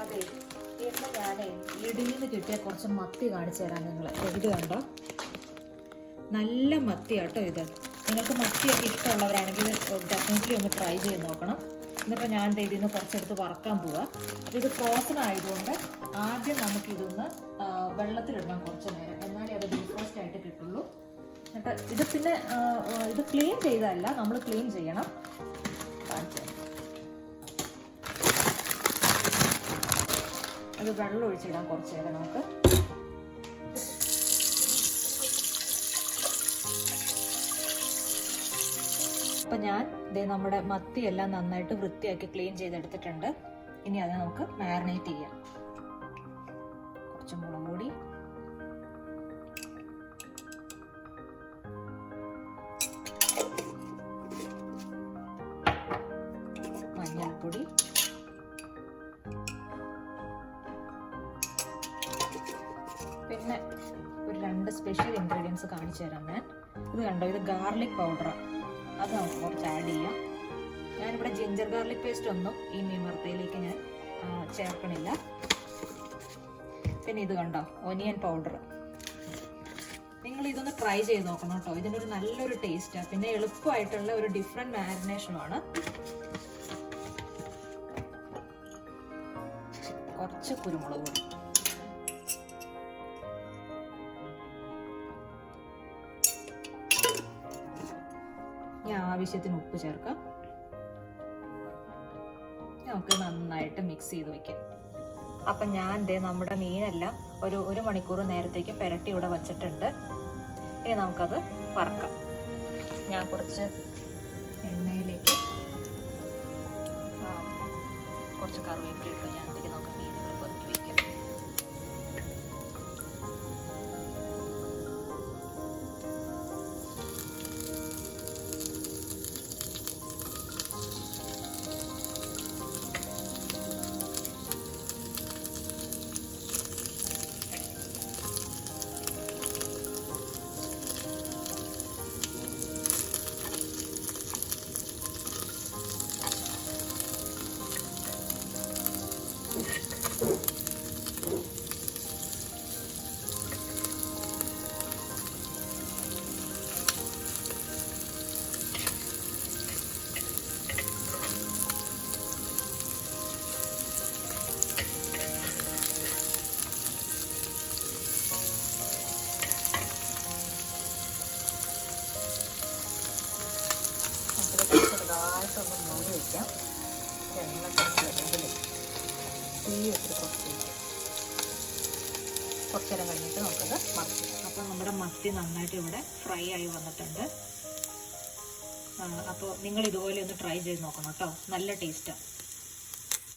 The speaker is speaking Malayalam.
അതെ, ഇന്ന് ഞാനേ ഇടിയിൽ നിന്ന് കിട്ടിയ കുറച്ച് മത്തി കാണിച്ചു തരാം നിങ്ങൾ. ഇത് കണ്ടോ, നല്ല മത്തി കേട്ടോ ഇത്. നിങ്ങൾക്ക് മത്തിയൊക്കെ ഇഷ്ടമുള്ളവരാണെങ്കിൽ ഡെഫിനറ്റ്ലി ഒന്ന് ട്രൈ ചെയ്ത് നോക്കണം. എന്നിട്ട് ഞാൻ ഇതിൽ നിന്ന് കുറച്ചെടുത്ത് വറക്കാൻ പോവാം. അപ്പോൾ ഇത് ഫ്രോസൺ ആയതുകൊണ്ട് ആദ്യം നമുക്കിതൊന്ന് വെള്ളത്തിലിടണം കുറച്ച് നേരം, എന്നാലേ അത് ഡീഫ്രോസ്റ്റ് ആയിട്ട് കിട്ടുള്ളൂ. എന്നിട്ട് ഇത് പിന്നെ ഇത് ക്ലീൻ ചെയ്തതല്ല, നമ്മൾ ക്ലീൻ ചെയ്യണം. അത് വെള്ളം ഒഴിച്ചിടാം കുറച്ച് നേരം നമുക്ക്. അപ്പം ഞാൻ നമ്മുടെ മത്തിയെല്ലാം നന്നായിട്ട് വൃത്തിയാക്കി ക്ലീൻ ചെയ്തെടുത്തിട്ടുണ്ട്. ഇനി അത് നമുക്ക് മാരിനേറ്റ് ചെയ്യാം. കുറച്ച് മുളക് പൊടി, മഞ്ഞൾപ്പൊടി, പിന്നെ ഒരു 2 സ്പെഷ്യൽ ഇൻഗ്രീഡിയൻസ് കാണിച്ചു തരാം ഞാൻ. ഇത് കണ്ടോ, ഇത് ഗാർലിക് പൗഡറാണ്. അത് നമുക്ക് കുറച്ച് ആഡ് ചെയ്യാം. ഞാനിവിടെ ജിഞ്ചർ ഗാർലിക് പേസ്റ്റ് ഒന്നും ഈ മീൻ വറുത്തയിലേക്ക് ഞാൻ ചേർക്കണില്ല. പിന്നെ ഇത് കണ്ടോ, ഒനിയൻ പൗഡർ. നിങ്ങൾ ഇതൊന്ന് ട്രൈ ചെയ്ത് നോക്കണം കേട്ടോ, ഇതിനൊരു നല്ലൊരു ടേസ്റ്റാണ്. പിന്നെ എളുപ്പമായിട്ടുള്ള ഒരു ഡിഫറെൻറ്റ് മാരിനേഷനുമാണ്. കുറച്ച് കുരുമുളക് പൊടി, ആവശ്യത്തിന് ഉപ്പ് ചേർക്കാം. നമുക്ക് നന്നായിട്ട് മിക്സ് ചെയ്ത് വെക്കാം. അപ്പം ഞാൻ നമ്മുടെ മീനെല്ലാം ഒരു 1 മണിക്കൂർ നേരത്തേക്ക് പുരട്ടി ഇവിടെ വച്ചിട്ടുണ്ട്. ഇനി നമുക്കത് വറക്കാം. ഞാൻ കുറച്ച് എണ്ണയിലേക്ക് കുറച്ച് കറിവേപ്പില ഇട്ട് ഞാൻ നമുക്ക് മീനുകൾ പൊറുക്കി വയ്ക്കാം. ചെറുതായിട്ടൊന്ന് മൂടി വയ്ക്കാം. എണ്ണ കുറച്ച് തീ വെച്ചിട്ട് കുറച്ച് നേരം കഴിഞ്ഞിട്ട് നമുക്കത് മറിച്ചിടാം. അപ്പോൾ നമ്മുടെ മത്തി നന്നായിട്ട് ഇവിടെ ഫ്രൈ ആയി വന്നിട്ടുണ്ട്. അപ്പോൾ നിങ്ങൾ ഇതുപോലെ ഒന്ന് ട്രൈ ചെയ്ത് നോക്കണം കേട്ടോ, നല്ല ടേസ്റ്റാണ്.